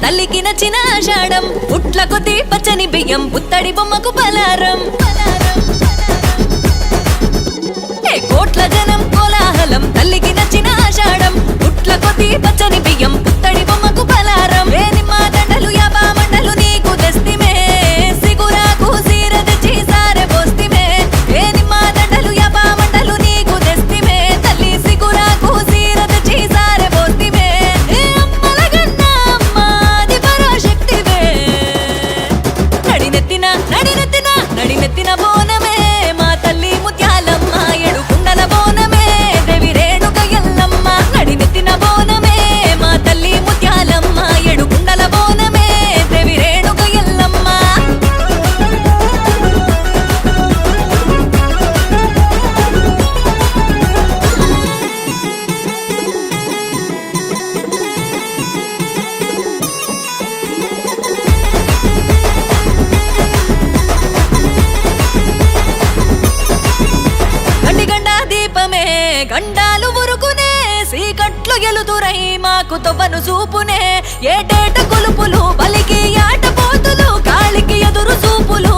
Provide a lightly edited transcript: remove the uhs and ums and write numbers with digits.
తల్లికి నచ్చిన ఆషాఢం పుట్ల కొద్ది పచ్చని బియ్యం పుత్తడి బొమ్మకు పలారం కోట్ల జనం కోలాహలం తల్లికి నచ్చిన ఆషాఢం పుట్ల కొద్ది పచ్చని బియ్యం పుత్తడి బొమ్మకు పలారం ఏ నిమ్మ దండలు యాబా మండలు నీకు తెస్తిమే సిగురాకు సీర తెచ్చి సారె పోస్తిమే ఏ నిమ్మ దండలు యాబా మండలు నీకు తెస్తిమే తల్లి సిగురాకు సీర తెచ్చి సారె పోస్తిమే ఏ అమ్మల గన్న అమ్మాది పరాశక్తివే నడినెత్తిన బోనమే మా తల్లి ముత్యాలమ్మ ఏడు కుండల బోనమే దేవి రేణుక ఎల్లమ్మ నడినెత్తిన బోనమే మా తల్లి ముత్యాలమ్మ ఏడు కుండల బోనమే దేవి రేణుక ఎల్లమ్మ దీపమే గండాలు ఉరుకునే సీకట్లు ఎలుతురై మాకు తొవ్వను చూపునే ఏటేట కొలుపులు బలికి ఆట పోతులు కాళికి ఎదురు చూపులు